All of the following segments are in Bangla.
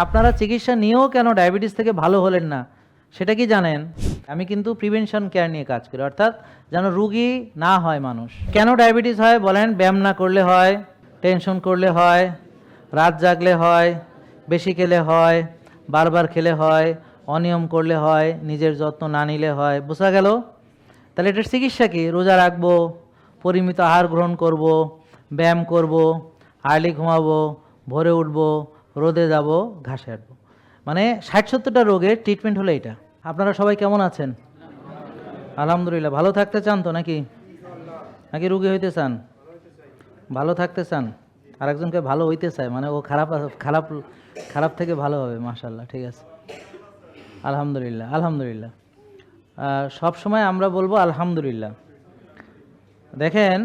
আপনারা চিকিৎসা নিয়েও কেন ডায়াবেটিস থেকে ভালো হলেন না সেটা কি জানেন? আমি কিন্তু প্রিভেনশন কেয়ার নিয়ে কাজ করি, অর্থাৎ যেন রুগী না হয় মানুষ। কেন ডায়াবেটিস হয় বলেন? ব্যায়াম না করলে হয়, টেনশন করলে হয়, রাত জাগলে হয়, বেশি খেলে হয়, বারবার খেলে হয়, অনিয়ম করলে হয়, নিজের যত্ন না নিলে হয়। বোঝা গেল? তাহলে এটার চিকিৎসা কি? রোজা রাখবো, পরিমিত আহার গ্রহণ করব, ব্যায়াম করব, আর্লি ঘুমাবো, ভোরে উঠবো, রোদে যাব, ঘাসে হাঁটবো। মানে ৬০-৭০টা রোগের ট্রিটমেন্ট হলো এটা। আপনারা সবাই কেমন আছেন? আলহামদুলিল্লাহ। ভালো থাকতে চান তো নাকি নাকি রুগী হইতে চান? ভালো থাকতে চান, আরেকজনকে ভালো হইতে চায়, মানে ও খারাপ খারাপ খারাপ থেকে ভালো হবে। মাশাআল্লাহ, ঠিক আছে, আলহামদুলিল্লাহ আলহামদুলিল্লাহ। সব সময় আমরা বলবো আলহামদুলিল্লাহ। দেখেন,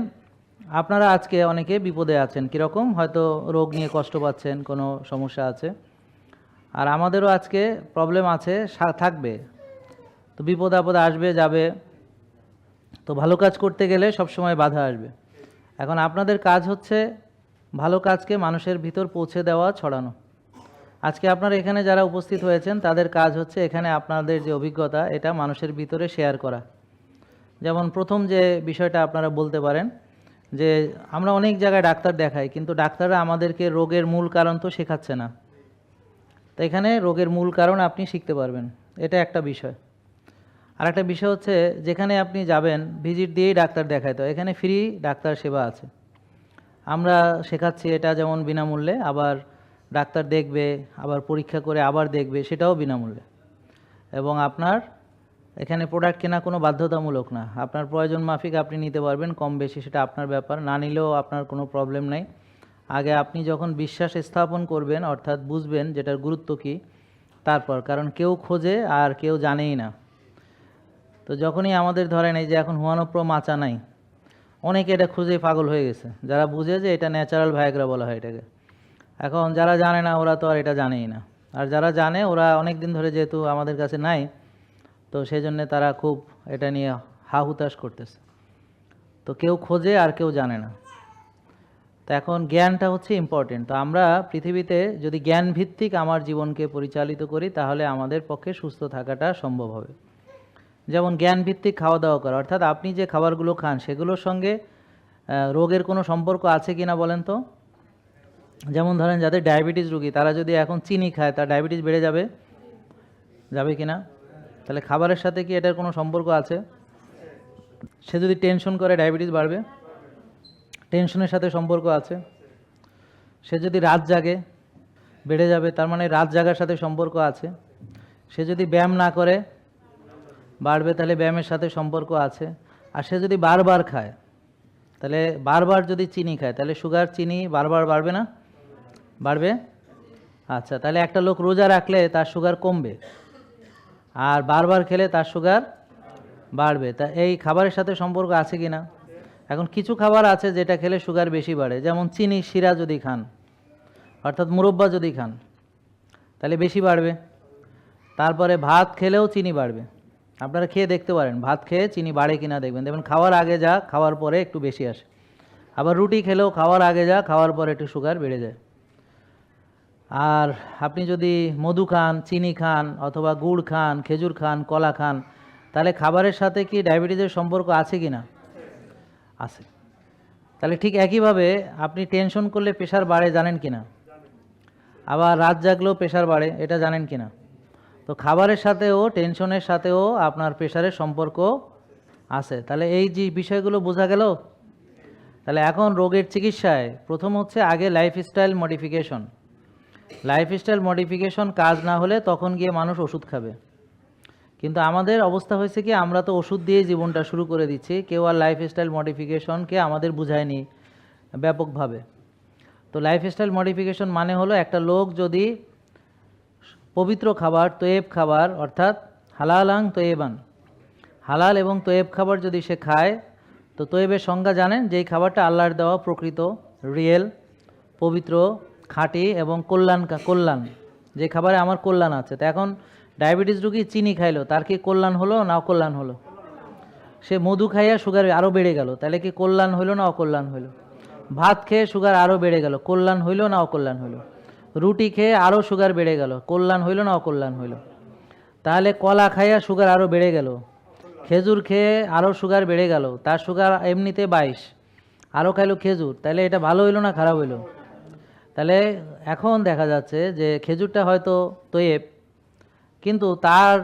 আপনারা আজকে অনেকে বিপদে আছেন, কীরকম? হয়তো রোগ নিয়ে কষ্ট পাচ্ছেন, কোনো সমস্যা আছে, আর আমাদেরও আজকে প্রবলেম আছে, থাকবে। তো বিপদ আপদ আসবে যাবে, তো ভালো কাজ করতে গেলে সবসময় বাধা আসবে। এখন আপনাদের কাজ হচ্ছে ভালো কাজকে মানুষের ভিতর পৌঁছে দেওয়া, ছড়ানো। আজকে আপনারা এখানে যারা উপস্থিত হয়েছেন তাদের কাজ হচ্ছে এখানে আপনাদের যে অভিজ্ঞতা এটা মানুষের ভিতরে শেয়ার করা। যেমন প্রথম যে বিষয়টা আপনারা বলতে পারেন যে আমরা অনেক জায়গায় ডাক্তার দেখাই, কিন্তু ডাক্তাররা আমাদেরকে রোগের মূল কারণ তো শেখাচ্ছে না। তো এখানে রোগের মূল কারণ আপনি শিখতে পারবেন, এটা একটা বিষয়। আর একটা বিষয় হচ্ছে যেখানে আপনি যাবেন ভিজিট দিয়েই ডাক্তার দেখায়, তো এখানে ফ্রি ডাক্তার সেবা আছে, আমরা শেখাচ্ছি এটা, যেমন বিনামূল্যে, আবার ডাক্তার দেখবে, আবার পরীক্ষা করে আবার দেখবে, সেটাও বিনামূল্যে। এবং আপনার এখানে প্রোডাক্ট কেনা কোনো বাধ্যতামূলক না, আপনার প্রয়োজন মাফিক আপনি নিতে পারবেন, কম বেশি সেটা আপনার ব্যাপার, না নিলেও আপনার কোনো প্রবলেম নেই। আগে আপনি যখন বিশ্বাস স্থাপন করবেন, অর্থাৎ বুঝবেন যেটার গুরুত্ব কী, তারপর, কারণ কেউ খোঁজে আর কেউ জানেই না। তো যখনই আমাদের ধরেন এই যে এখন হুয়ানোপ্রো মাচা নাই, অনেকে এটা খুঁজেই পাগল হয়ে গেছে, যারা বুঝে যে এটা ন্যাচারাল ভায়াগ্রা বলা হয় এটাকে। এখন যারা জানে না ওরা তো আর এটা জানেই না, আর যারা জানে ওরা অনেক দিন ধরে যেহেতু আমাদের কাছে নাই, তো সেই জন্যে তারা খুব এটা নিয়ে হা হুতাশ করতেছে। তো কেউ খোঁজে আর কেউ জানে না। তো এখন জ্ঞানটা হচ্ছে ইম্পর্টেন্ট। তো আমরা পৃথিবীতে যদি জ্ঞান ভিত্তিক আমার জীবনকে পরিচালিত করি তাহলে আমাদের পক্ষে সুস্থ থাকাটা সম্ভব হবে। যেমন জ্ঞান ভিত্তিক খাওয়া দাওয়া করা, অর্থাৎ আপনি যে খাবারগুলো খান সেগুলোর সঙ্গে রোগের কোনো সম্পর্ক আছে কি না বলেন তো? যেমন ধরেন যাদের ডায়াবেটিস রোগী তারা যদি এখন চিনি খায় তার ডায়াবেটিস বেড়ে যাবে, যাবে কি না? তাহলে খাবারের সাথে কি এটার কোনো সম্পর্ক আছে? সে যদি টেনশন করে ডায়াবেটিস বাড়বে, টেনশনের সাথে সম্পর্ক আছে। সে যদি রাত জাগে বেড়ে যাবে, তার মানে রাত জাগার সাথে সম্পর্ক আছে। সে যদি ব্যায়াম না করে বাড়বে, তাহলে ব্যায়ামের সাথে সম্পর্ক আছে। আর সে যদি বারবার খায়, তাহলে বারবার যদি চিনি খায় তাহলে সুগার, চিনি বারবার বাড়বে না? বাড়বে। আচ্ছা, তাহলে একটা লোক রোজা রাখলে তার সুগার কমবে, আর বারবার খেলে তার সুগার বাড়বে। তা এই খাবারের সাথে সম্পর্ক আছে কি না? এখন কিছু খাবার আছে যেটা খেলে সুগার বেশি বাড়ে, যেমন চিনি শিরা যদি খান, অর্থাৎ মুরব্বা যদি খান তাহলে বেশি বাড়বে। তারপরে ভাত খেলেও চিনি বাড়বে, আপনারা খেয়ে দেখতে পারেন ভাত খেয়ে চিনি বাড়ে কিনা, দেখবেন দেখবেন খাওয়ার আগে যা খাওয়ার পরে একটু বেশি আসে। আবার রুটি খেলেও খাওয়ার আগে যা খাওয়ার পরে একটু সুগার বেড়ে যায়। আর আপনি যদি মধু খান, চিনি খান, অথবা গুড় খান, খেজুর খান, কলা খান, তাহলে খাবারের সাথে কি ডায়াবেটিসের সম্পর্ক আছে কি না? আছে। তাহলে ঠিক একইভাবে আপনি টেনশন করলে প্রেশার বাড়ে, জানেন কি না? আবার রাত জাগলেও প্রেশার বাড়ে, এটা জানেন কি না? তো খাবারের সাথেও টেনশনের সাথেও আপনার প্রেশারের সম্পর্ক আছে। তাহলে এই যে বিষয়গুলো বোঝা গেল। তাহলে এখন রোগের চিকিৎসায় প্রথম হচ্ছে আগে লাইফস্টাইল মডিফিকেশন। লাইফস্টাইল মডিফিকেশন কাজ না হলে তখন গিয়ে মানুষ ওষুধ খাবে। কিন্তু আমাদের অবস্থা হয়েছে কি, আমরা তো ওষুধ দিয়ে জীবনটা শুরু করে দিচ্ছি, কেউ আর লাইফস্টাইল মডিফিকেশনকে আমাদের বুঝায়নি ব্যাপকভাবে। তো লাইফস্টাইল মডিফিকেশন মানে হলো একটা লোক যদি পবিত্র খাবার, তয়েব খাবার, অর্থাৎ হালালাং তয়েবান, হালাল এবং তয়েব খাবার যদি সে খায়, তো তয়েবের সংজ্ঞা জানেন, যেই খাবারটা আল্লাহর দেওয়া, প্রকৃত, রিয়েল, পবিত্র, খাঁটি এবং কল্যাণ, যে খাবারে আমার কল্যাণ আছে। তো এখন ডায়াবেটিস রোগী চিনি খাইলো, তার কি কল্যাণ হলো না অকল্যাণ হলো? সে মধু খাইয়া সুগার আরও বেড়ে গেল, তাহলে কি কল্যাণ হইল না অকল্যাণ হইল? ভাত খেয়ে সুগার আরও বেড়ে গেল, কল্যাণ হইল না অকল্যাণ হইল? রুটি খেয়ে আরও সুগার বেড়ে গেল, কল্যাণ হইল না অকল্যাণ হইল? তাহলে কলা খাইয়া সুগার আরও বেড়ে গেল, খেজুর খেয়ে আরও সুগার বেড়ে গেল, তার সুগার এমনিতে 22, আরও খাইলো খেজুর, তাহলে এটা ভালো হইলো না খারাপ হইলো? তাহলে এখন দেখা যাচ্ছে যে খেজুরটা হয়তো তৈব, কিন্তু তার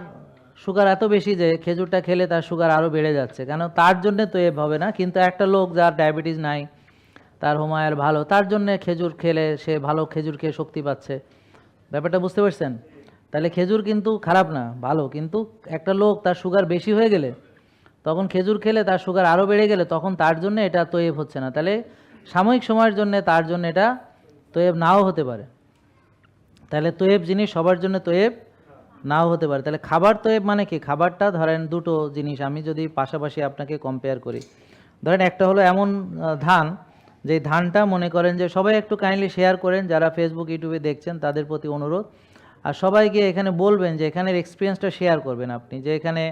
সুগার এত বেশি যে খেজুরটা খেলে তার সুগার আরও বেড়ে যাচ্ছে, কেন? তার জন্যে তৈব হবে না, কিন্তু একটা লোক যার ডায়াবেটিস নাই, তার হোমায়ার ভালো, তার জন্যে খেজুর খেলে সে ভালো, খেজুর খেয়ে শক্তি পাচ্ছে। ব্যাপারটা বুঝতে পারছেন? তাহলে খেজুর কিন্তু খারাপ না, ভালো, কিন্তু একটা লোক তার সুগার বেশি হয়ে গেলে, তখন খেজুর খেলে তার সুগার আরও বেড়ে গেলে, তখন তার জন্য এটা তৈব হচ্ছে না। তাহলে সাময়িক সময়ের জন্য তার জন্য এটা তৈব নাও হতে পারে। তাহলে তৈব জিনিস সবার জন্য তৈব নাও হতে পারে। তাহলে খাবার তৈব মানে কি? খাবারটা ধরেন দুটো জিনিস আমি যদি পাশাপাশি আপনাকে কম্পেয়ার করি, ধরেন একটা হলো এমন ধান, যে ধানটা মনে করেন যে সবাই একটু কাইন্ডলি শেয়ার করেন, যারা ফেসবুক ইউটিউবে দেখছেন তাদের প্রতি অনুরোধ, আর সবাইকে এখানে বলবেন যে এখানের এক্সপিরিয়েন্সটা শেয়ার করবেন আপনি, যে এখানে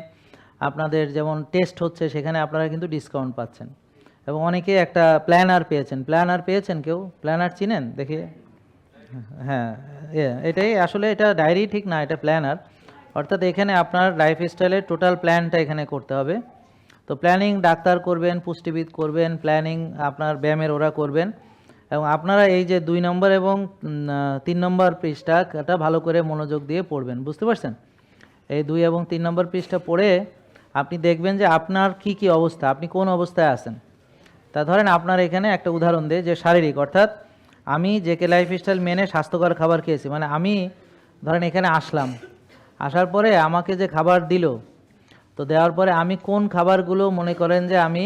আপনাদের যেমন টেস্ট হচ্ছে সেখানে আপনারা কিন্তু ডিসকাউন্ট পাচ্ছেন, এবং অনেকে একটা প্ল্যানার পেয়েছেন। প্ল্যানার পেয়েছেন কেউ? প্ল্যানার চিনেন দেখি? হ্যাঁ, এটাই আসলে, এটা ডায়েরি ঠিক না, এটা প্ল্যানার। অর্থাৎ এখানে আপনার লাইফস্টাইলের টোটাল প্ল্যানটা এখানে করতে হবে। তো প্ল্যানিং ডাক্তার করবেন, পুষ্টিবিদ করবেন, প্ল্যানিং আপনার ব্যায়ামের ওরা করবেন, এবং আপনারা এই যে 2 নম্বর এবং 3 নম্বর পৃষ্ঠাটা ভালো করে মনোযোগ দিয়ে পড়বেন, বুঝতে পারছেন? এই 2 এবং 3 নম্বর পৃষ্ঠা পড়ে আপনি দেখবেন যে আপনার কি কি অবস্থা, আপনি কোন অবস্থায় আছেন। তা ধরেন আপনার এখানে একটা উদাহরণ দেয় যে শারীরিক, অর্থাৎ আমি জেকে লাইফস্টাইল মেনে স্বাস্থ্যকর খাবার খেয়েছি, মানে আমি ধরেন এখানে আসলাম, আসার পরে আমাকে যে খাবার দিল, তো দেওয়ার পরে আমি কোন খাবারগুলো মনে করেন যে আমি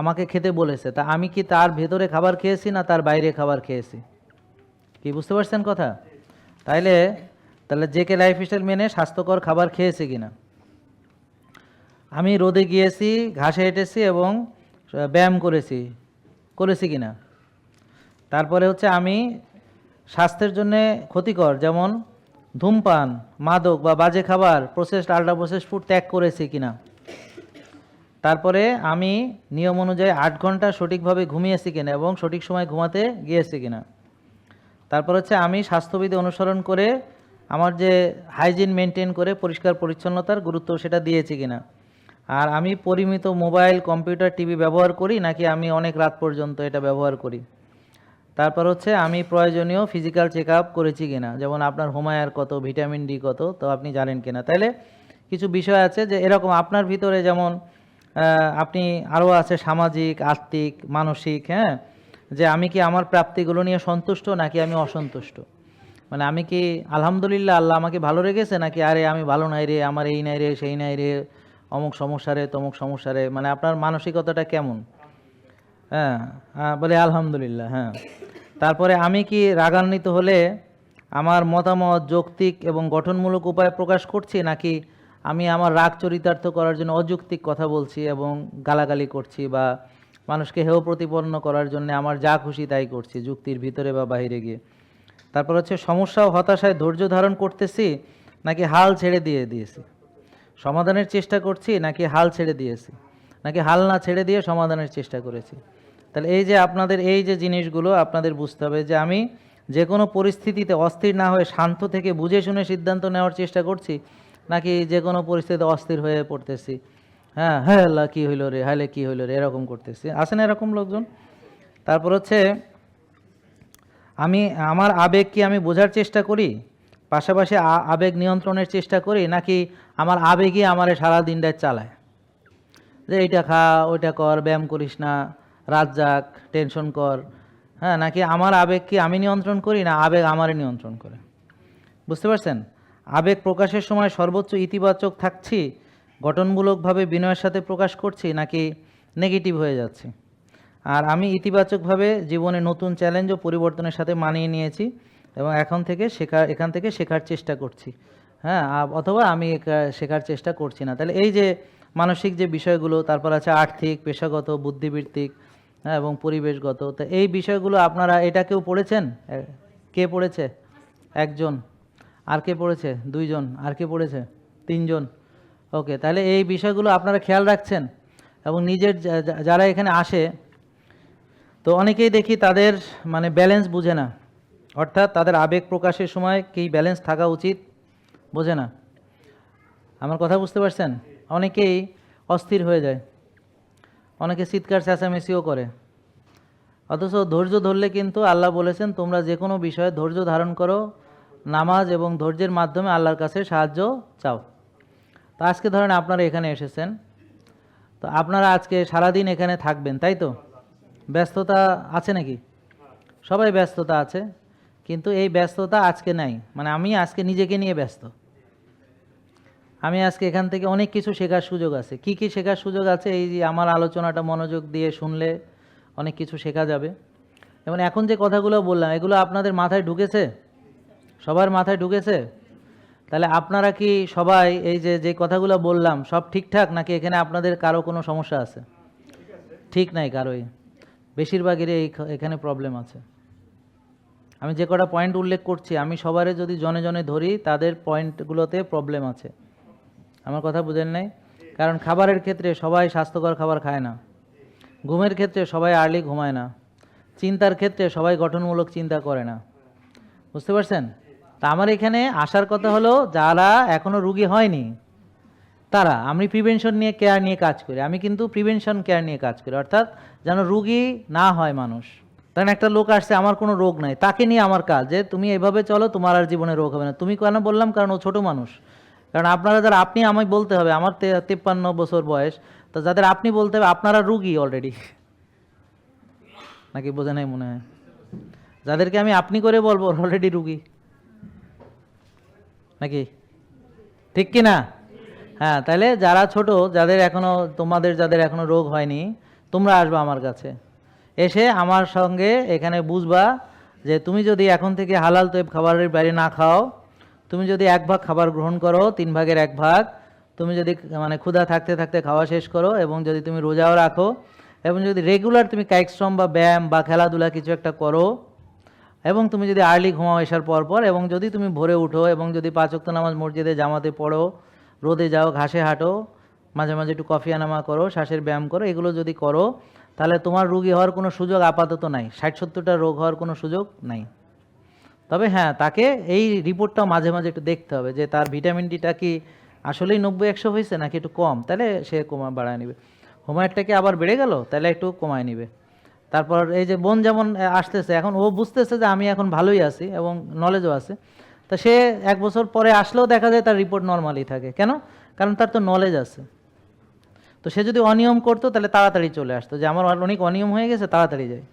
আমাকে খেতে বলেছে, তা আমি কি তার ভেতরে খাবার খেয়েছি না তার বাইরে খাবার খেয়েছি? কি বুঝতে পারছেন কথা? তাহলে জেকে লাইফস্টাইল মেনে স্বাস্থ্যকর খাবার খেয়েছে কিনা? আমি রোদে গিয়েছি, ঘাসে হেঁটেছি এবং ব্যায়াম করেছি কিনা? তারপরে হচ্ছে আমি স্বাস্থ্যের জন্য ক্ষতিকর যেমন ধূমপান, মাদক বা বাজে খাবার, প্রসেসড আল্ট্রা প্রসেসড ফুড ত্যাগ করেছি কিনা? তারপরে আমি নিয়ম অনুযায়ী 8 ঘন্টা সঠিকভাবে ঘুমিয়েছি কিনা এবং সঠিক সময় ঘুমাতে গিয়েছি কিনা? তারপর হচ্ছে আমি স্বাস্থ্যবিধি অনুসরণ করে আমার যে হাইজিন মেনটেন করে পরিষ্কার পরিচ্ছন্নতার গুরুত্ব সেটা দিয়েছি কিনা? আর আমি পরিমিত মোবাইল, কম্পিউটার, টিভি ব্যবহার করি নাকি আমি অনেক রাত পর্যন্ত এটা ব্যবহার করি? তারপর হচ্ছে আমি প্রয়োজনীয় ফিজিক্যাল চেক আপ করেছি কিনা, যেমন আপনার হোমায়ার কত, ভিটামিন ডি কত, তো আপনি জানেন কিনা। তাইলে কিছু বিষয় আছে যে এরকম আপনার ভিতরে, যেমন আপনি আরও আছে সামাজিক, আর্থিক, মানসিক, হ্যাঁ, যে আমি কি আমার প্রাপ্তিগুলো নিয়ে সন্তুষ্ট নাকি আমি অসন্তুষ্ট, মানে আমি কি আলহামদুলিল্লাহ আল্লাহ আমাকে ভালো রেখেছে, নাকি আরে আমি ভালো নাই রে, আমার এই নাই রে, সেই নাই রে, অমুক সমস্যা রে, তমুক সমস্যা রে, মানে আপনার মানসিকতাটা কেমন? হ্যাঁ, বলে আলহামদুলিল্লাহ। হ্যাঁ, তারপরে আমি কি রাগান্বিত হলে আমার মতামত যৌক্তিক এবং গঠনমূলক উপায় প্রকাশ করছি, নাকি আমি আমার রাগ চরিতার্থ করার জন্য অযৌক্তিক কথা বলছি এবং গালাগালি করছি, বা মানুষকে হেয় প্রতিপন্ন করার জন্য আমার যা খুশি তাই করছি, যুক্তির ভিতরে বা বাইরে গিয়ে? তারপর হচ্ছে সমস্যা ও হতাশায় ধৈর্য ধারণ করতেছি নাকি হাল ছেড়ে দিয়েছি, সমাধানের চেষ্টা করছি নাকি হাল ছেড়ে দিয়েছি, নাকি হাল না ছেড়ে দিয়ে সমাধানের চেষ্টা করেছি? তাহলে এই যে আপনাদের এই যে জিনিসগুলো আপনাদের বুঝতে হবে, যে আমি যে কোনো পরিস্থিতিতে অস্থির না হয়ে শান্ত থেকে বুঝে শুনে সিদ্ধান্ত নেওয়ার চেষ্টা করছি, নাকি যে কোনো পরিস্থিতিতে অস্থির হয়ে পড়তেছি, হ্যাঁ হ্যাঁ আল্লাহ কী হইল রে, হাইলে কী হইল রে, এরকম করতেছি। আছে না এরকম লোকজন? তারপর হচ্ছে আমি আমার আবেগ কি আমি বোঝার চেষ্টা করি, পাশাপাশি আবেগ নিয়ন্ত্রণের চেষ্টা করি, নাকি আমার আবেগই আমারে সারা দিনটা চালায়, যে এইটা খা, ওইটা কর, ব্যায়াম করিস না, রাত জাগ, টেনশন কর, হ্যাঁ, নাকি আমার আবেগ কি আমি নিয়ন্ত্রণ করি, না আবেগ আমারে নিয়ন্ত্রণ করে? বুঝতে পারছেন? আবেগ প্রকাশের সময় সর্বোচ্চ ইতিবাচক থাকছি, গঠনমূলকভাবে বিনয়ের সাথে প্রকাশ করছি, নাকি নেগেটিভ হয়ে যাচ্ছি? আর আমি ইতিবাচকভাবে জীবনে নতুন চ্যালেঞ্জ ও পরিবর্তনের সাথে মানিয়ে নিয়েছি এবং এখান থেকে শেখার চেষ্টা করছি, হ্যাঁ, অথবা আমি শেখার চেষ্টা করছি না। তাহলে এই যে মানসিক যে বিষয়গুলো, তারপর আছে আর্থিক, পেশাগত, বুদ্ধিবৃত্তিক, হ্যাঁ, এবং পরিবেশগত। তো এই বিষয়গুলো আপনারা, এটা কেউ পড়েছেন? কে পড়েছে? একজন। আর কে পড়েছে? 2 জন। আর কে পড়েছে? 3 জন। ওকে, তাহলে এই বিষয়গুলো আপনারা খেয়াল রাখছেন, এবং নিজের যারা এখানে আসে, তো অনেকেই দেখি তাদের মানে ব্যালেন্স বুঝে না, অর্থাৎ তাদের আবেগ প্রকাশের সময় কি ব্যালেন্স থাকা উচিত, বোঝে না। আমার কথা বুঝতে পারছেন? অনেকেই অস্থির হয়ে যায়, অনেকে চিৎকার চেঁচামেচিও করে, অথচ ধৈর্য ধরলে কিন্তু আল্লাহ বলেছেন তোমরা যে কোনো বিষয়ে ধৈর্য ধারণ করো, নামাজ এবং ধৈর্যের মাধ্যমে আল্লাহর কাছে সাহায্য চাও। তো আজকে ধরেন আপনারা এখানে এসেছেন, তো আপনারা আজকে সারাদিন এখানে থাকবেন, তাই তো? ব্যস্ততা আছে নাকি? সবাই ব্যস্ততা আছে, কিন্তু এই ব্যস্ততা আজকে নাই। মানে আমি আজকে নিজেকে নিয়ে ব্যস্ত। আমি আজকে এখান থেকে অনেক কিছু শেখার সুযোগ আছে। কি কি শেখার সুযোগ আছে? এই যে আমার আলোচনাটা মনোযোগ দিয়ে শুনলে অনেক কিছু শেখা যাবে। যেমন এখন যে কথাগুলো বললাম, এগুলো আপনাদের মাথায় ঢুকেছে? সবার মাথায় ঢুকেছে? তাহলে আপনারা কি সবাই এই যে যে কথাগুলো বললাম সব ঠিকঠাক, নাকি এখানে আপনাদের কারো কোনো সমস্যা আছে? ঠিক নাই কারোই, বেশিরভাগেরই এখানে প্রবলেম আছে। আমি যে কটা পয়েন্ট উল্লেখ করছি, আমি সবারে যদি জনে জনে ধরি তাদের পয়েন্টগুলোতে প্রবলেম আছে। আমার কথা বুঝেন নাই? কারণ খাবারের ক্ষেত্রে সবাই স্বাস্থ্যকর খাবার খায় না, ঘুমের ক্ষেত্রে সবাই আর্লি ঘুমায় না, চিন্তার ক্ষেত্রে সবাই গঠনমূলক চিন্তা করে না। বুঝতে পারছেন? তা আমার এখানে আসার কথা হলো যারা এখনও রুগী হয়নি তারা, আমি প্রিভেনশন নিয়ে কেয়ার নিয়ে কাজ করি। আমি কিন্তু প্রিভেনশন কেয়ার নিয়ে কাজ করি, অর্থাৎ যেন রুগী না হয় মানুষ। কারণ একটা লোক আসছে, আমার কোনো রোগ নাই, তাকে নিয়ে আমার কাজ যে তুমি এভাবে চলো, তোমার আর জীবনে রোগ হবে না। তুমি কেন বললাম? কারণ ও ছোট মানুষ। কারণ আপনারা যারা, আপনি আমায় বলতে হবে, আমার 53 বছর বয়স, তো যাদের আপনি বলতে হবে আপনারা রুগী অলরেডি, নাকি বোঝে নাই মনে হয়? যাদেরকে আমি আপনি করে বলবো অলরেডি রুগী, নাকি ঠিক কি না? হ্যাঁ, তাহলে যারা ছোট, যাদের এখনো, তোমাদের যাদের এখনো রোগ হয়নি, তোমরা আসবা আমার কাছে, এসে আমার সঙ্গে এখানে বুঝবা যে তুমি যদি এখন থেকে হালাল তৈব খাবারের বাইরে না খাও, তুমি যদি 1 ভাগ খাবার গ্রহণ করো, 3 ভাগের 1 ভাগ, তুমি যদি মানে ক্ষুধা থাকতে থাকতে খাওয়া শেষ করো, এবং যদি তুমি রোজাও রাখো, এবং যদি রেগুলার তুমি কায়িক শ্রম বা ব্যায়াম বা খেলাধুলা কিছু একটা করো, এবং তুমি যদি আর্লি ঘুমাও এসার পর পর, এবং যদি তুমি ভোরে উঠো, এবং যদি 5 ওয়াক্ত নামাজ মসজিদে জামাতে পড়ো, রোদে যাও, ঘাসে হাঁটো, মাঝে মাঝে একটু কফি আনামা করো, শ্বাসের ব্যায়াম করো, এগুলো যদি করো, তাহলে তোমার রোগী হওয়ার কোনো সুযোগ আপাতত নাই। 60-70টা রোগ হওয়ার কোনো সুযোগ নাই। তবে হ্যাঁ, তাকে এই রিপোর্টটাও মাঝে মাঝে একটু দেখতে হবে যে তার ভিটামিন ডিটা কি আসলেই 90-100 হয়েছে নাকি একটু কম, তাহলে সে বাড়ায় নেবে। হোমায়ারটাকে আবার বেড়ে গেল, তাহলে একটু কমায় নেবে। তারপর এই যে বোন যেমন আসতেছে, এখন ও বুঝতেছে যে আমি এখন ভালোই আছি এবং নলেজও আছে, তা সে 1 বছর পরে আসলেও দেখা যায় তার রিপোর্ট নর্মালি থাকে। কেন? কারণ তার তো নলেজ আছে। তো সে যদি অনিয়ম করতো তাহলে তাড়াতাড়ি চলে আসতো যে আমার অনেক অনিয়ম হয়ে গেছে, তাড়াতাড়ি যাই।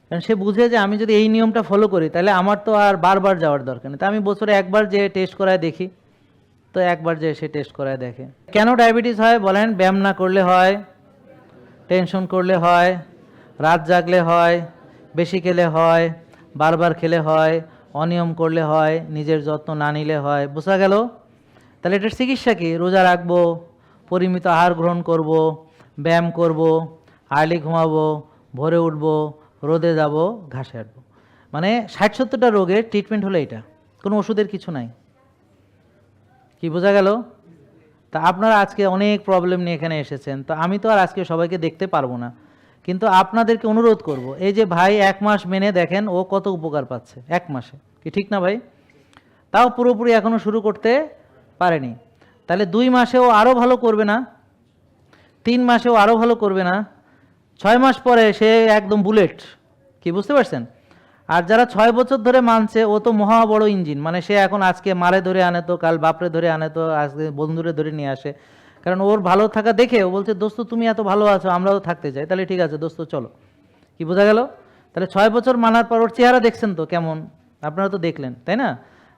কারণ সে বুঝে যে আমি যদি এই নিয়মটা ফলো করি তাহলে আমার তো আর বারবার যাওয়ার দরকার নেই। তা আমি বছরে একবার যে টেস্ট করায় দেখি, তো একবার যে সে টেস্ট করায় দেখে। কেন ডায়াবেটিস হয় বলেন? ব্যায়াম না করলে হয়, টেনশন করলে হয়, রাত জাগলে হয়, বেশি খেলে হয়, বারবার খেলে হয়, অনিয়ম করলে হয়, নিজের যত্ন না নিলে হয়। বোঝা গেল? তাহলে এটার চিকিৎসা কি? রোজা রাখবো, পরিমিত আহার গ্রহণ করব, ব্যায়াম করব, আর্লি ঘুমাবো, ভোরে উঠবো, রোদে যাব, ঘাসে হাঁটবো। মানে 60-70টা রোগের ট্রিটমেন্ট হলো এটা, কোনো ওষুধের কিছু নাই। কি বোঝা গেল? তা আপনারা আজকে অনেক প্রবলেম নিয়ে এখানে এসেছেন, তো আমি তো আর আজকে সবাইকে দেখতে পারবো না, কিন্তু আপনাদেরকে অনুরোধ করব, এই যে ভাই 1 মাস মেনে দেখেন ও কত উপকার পাচ্ছে 1 মাসে, কি ঠিক না ভাই? তাও পুরোপুরি এখনো শুরু করতে পারেনি, তাহলে 2 মাসেও আরও ভালো করবে না? 3 মাসেও আরও ভালো করবে না? 6 মাস পরে সে একদম বুলেট। কি বুঝতে পারছেন? আর যারা 6 বছর ধরে মানছে, ও তো মহা বড় ইঞ্জিন। মানে সে এখন আজকে মারে ধরে আনে তো, কাল বাপরে ধরে আনে তো, আজকে বন্ধুরে ধরে নিয়ে আসে। কারণ ওর ভালো থাকা দেখে ও বলছে দোস্ত তুমি এত ভালো আছো, আমরাও থাকতে চাই। তাহলে ঠিক আছে দোস্ত চলো। কি বোঝা গেল? তাহলে 6 বছর মানার পর ওর চেহারা দেখছেন তো কেমন, আপনারা তো দেখলেন তাই না,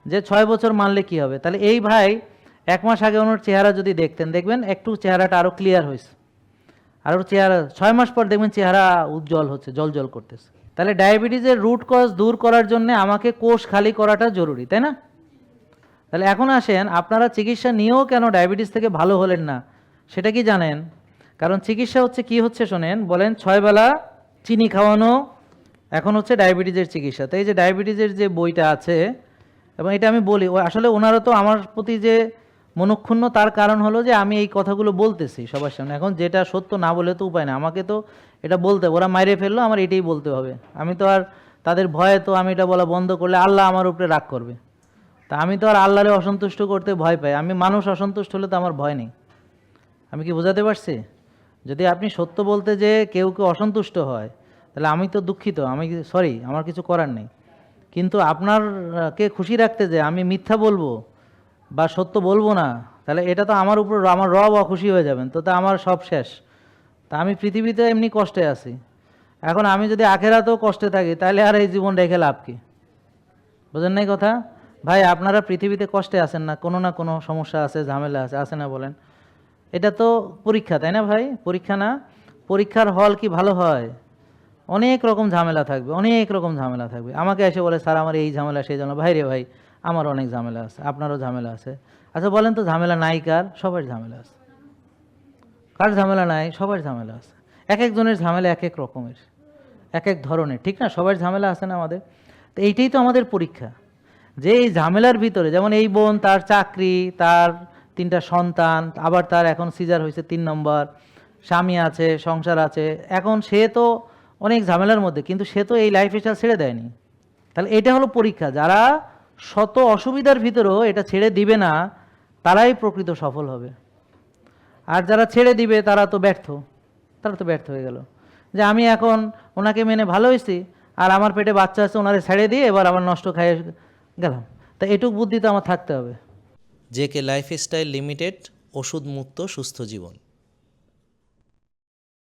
যে 6 বছর মানলে কি হবে। তাহলে এই ভাই 1 মাস আগে ওনার চেহারা যদি দেখতেন, দেখবেন একটু চেহারাটা আরও ক্লিয়ার হয়েছে। আর ওর চেহারা 6 মাস পর দেখবেন চেহারা উজ্জ্বল হচ্ছে, জল জল করতেছে। তাহলে ডায়াবেটিসের রুট কজ দূর করার জন্য আমাকে কোষ খালি করাটা জরুরি, তাই না? তাহলে এখন আসেন, আপনারা চিকিৎসা নিয়েও কেন ডায়াবেটিস থেকে ভালো হলেন না সেটা কি জানেন? কারণ চিকিৎসা হচ্ছে কি হচ্ছে শোনেন, বলেন 6 বেলা চিনি খাওয়ানো এখন হচ্ছে ডায়াবেটিসের চিকিৎসা। তাই এই যে ডায়াবেটিসের যে বইটা আছে, এবং এটা আমি বলি, আসলে ওনারা তো আমার প্রতি যে মনক্ষুণ্ণ, তার কারণ হলো যে আমি এই কথাগুলো বলতেছি সবার সামনে। এখন যেটা সত্য না বলে তো উপায় না, আমাকে তো এটা বলতে, ওরা মাইরে ফেললো, আমার এটাই বলতে হবে। আমি তো আর তাদের ভয়ে তো আমি এটা বলা বন্ধ করলে আল্লাহ আমার উপরে রাগ করবে। তা আমি তো আর আল্লাহরে অসন্তুষ্ট করতে ভয় পাই, আমি মানুষ অসন্তুষ্ট হলে তো আমার ভয় নেই। আমি কি বোঝাতে পারছি? যদি আপনি সত্য বলতে যে কেউ কেউ অসন্তুষ্ট হয়, তাহলে আমি তো দুঃখিত, আমি সরি, আমার কিছু করার নেই। কিন্তু আপনারকে খুশি রাখতে যে আমি মিথ্যা বলবো বা সত্য বলবো না, তাহলে এটা তো আমার উপর আমার রব অখুশি হয়ে যাবেন, তো আমার সব শেষ। তা আমি পৃথিবীতে এমনি কষ্টে আছি, এখন আমি যদি আখেরাতেও কষ্টে থাকি তাহলে আর এই জীবন রেখে লাভ কি? বোঝেন নাই কথা? ভাই আপনারা পৃথিবীতে কষ্টে আছেন না কোনো সমস্যা আছে, ঝামেলা আছে না বলেন? এটা তো পরীক্ষা, তাই না ভাই? পরীক্ষা না? পরীক্ষার হল কি ভালো হয়? অনেক রকম ঝামেলা থাকবে, অনেক রকম ঝামেলা থাকবে। আমাকে এসে বলে স্যার আমার এই ঝামেলা সেই ঝামেলা। ভাই রে ভাই, আমার অনেক ঝামেলা আছে, আপনারও ঝামেলা আছে। আচ্ছা বলেন তো ঝামেলা নাই কার? সবার ঝামেলা আছে। কার ঝামেলা নাই? সবার ঝামেলা আছে। এক একজনের ঝামেলা এক এক রকমের, এক এক ধরনের, ঠিক না? সবার ঝামেলা আছে না আমাদের? তো এইটাই তো আমাদের পরীক্ষা, যে এই ঝামেলার ভিতরে, যেমন এই বোন, তার চাকরি, তার 3টা সন্তান, আবার তার এখন সিজার হয়েছে 3 নম্বর, স্বামী আছে, সংসার আছে, এখন সে তো অনেক ঝামেলার মধ্যে, কিন্তু সে তো এই লাইফ স্টাইল ছেড়ে দেয়নি। তাহলে এটা হলো পরীক্ষা। যারা শত অসুবিধার ভিতরেও এটা ছেড়ে দিবে না, তারাই প্রকৃত সফল হবে। আর যারা ছেড়ে দিবে তারা তো ব্যর্থ, তারা তো ব্যর্থ হয়ে গেল। যে আমি এখন ওনাকে মেনে ভালো হয়েছি, আর আমার পেটে বাচ্চা আছে, ওনারে ছেড়ে দিয়ে এবার আবার নষ্ট খাইয়ে গেলাম। তা এটুক বুদ্ধি তো আমার থাকতে হবে। জেকে লাইফস্টাইল লিমিটেড, ওষুধ মুক্ত সুস্থ জীবন।